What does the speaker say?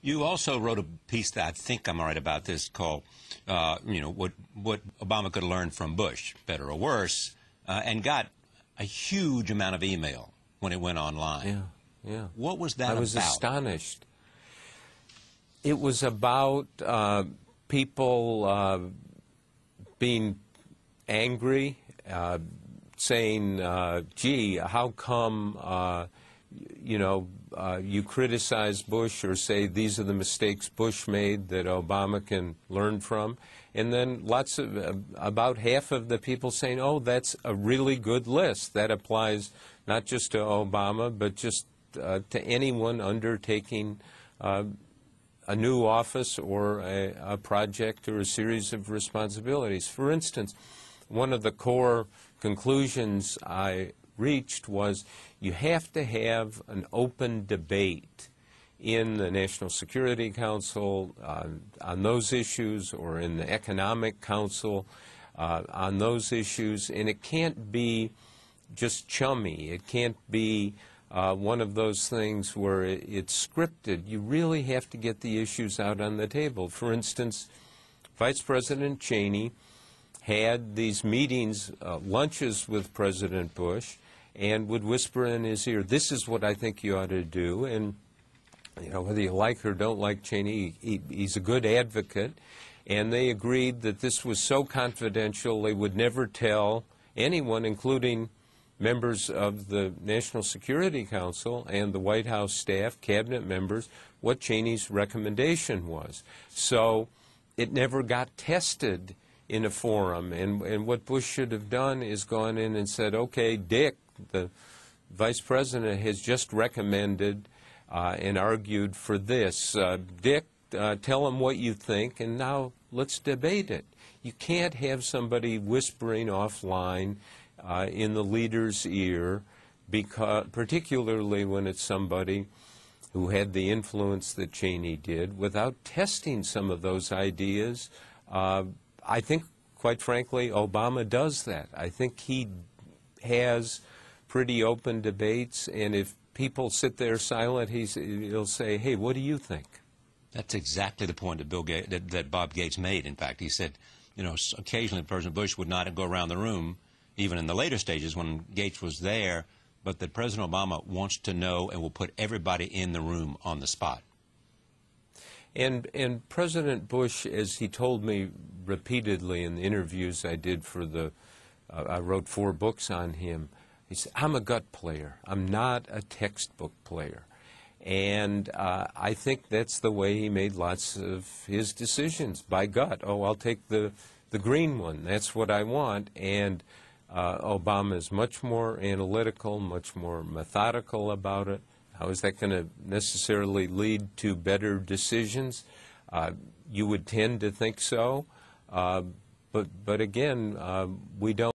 You also wrote a piece that I think I'm right about this called, what Obama could learn from Bush, better or worse, and got a huge amount of email when it went online. Yeah. What was that about? I was astonished. It was about people being angry, saying, gee, how come, you criticize Bush or say these are the mistakes Bush made that Obama can learn from. And then about half of the people saying, oh, that's a really good list. That applies not just to Obama, but just to anyone undertaking a new office or a project or a series of responsibilities. For instance, one of the core conclusions I reached was you have to have an open debate in the National Security Council on those issues, or in the Economic Council on those issues, and it can't be just chummy. It can't be one of those things where it's scripted. You really have to get the issues out on the table. For instance, Vice President Cheney had these meetings, lunches with President Bush, and would whisper in his ear, this is what I think you ought to do. And whether you like or don't like Cheney, he's a good advocate. And they agreed that this was so confidential they would never tell anyone, including members of the National Security Council and the White House staff, cabinet members, what Cheney's recommendation was. So it never got tested in a forum. And what Bush should have done is gone in and said, okay, Dick, the Vice President, has just recommended and argued for this. Dick, tell him what you think, and now let's debate it. You can't have somebody whispering offline in the leader's ear, particularly when it's somebody who had the influence that Cheney did, without testing some of those ideas. I think, quite frankly, Obama does that. I think he has pretty open debates, and if people sit there silent, he'll say, hey, what do you think? That's exactly the point that Bob Gates made, in fact. He said, occasionally President Bush would not go around the room, even in the later stages when Gates was there, but that President Obama wants to know and will put everybody in the room on the spot. And President Bush, as he told me repeatedly in the interviews I did for I wrote 4 books on him, he said, I'm a gut player. I'm not a textbook player. And I think that's the way he made lots of his decisions, by gut. Oh, I'll take the green one. That's what I want. And Obama is much more analytical, much more methodical about it. How is that going to necessarily lead to better decisions? You would tend to think so. But again, we don't.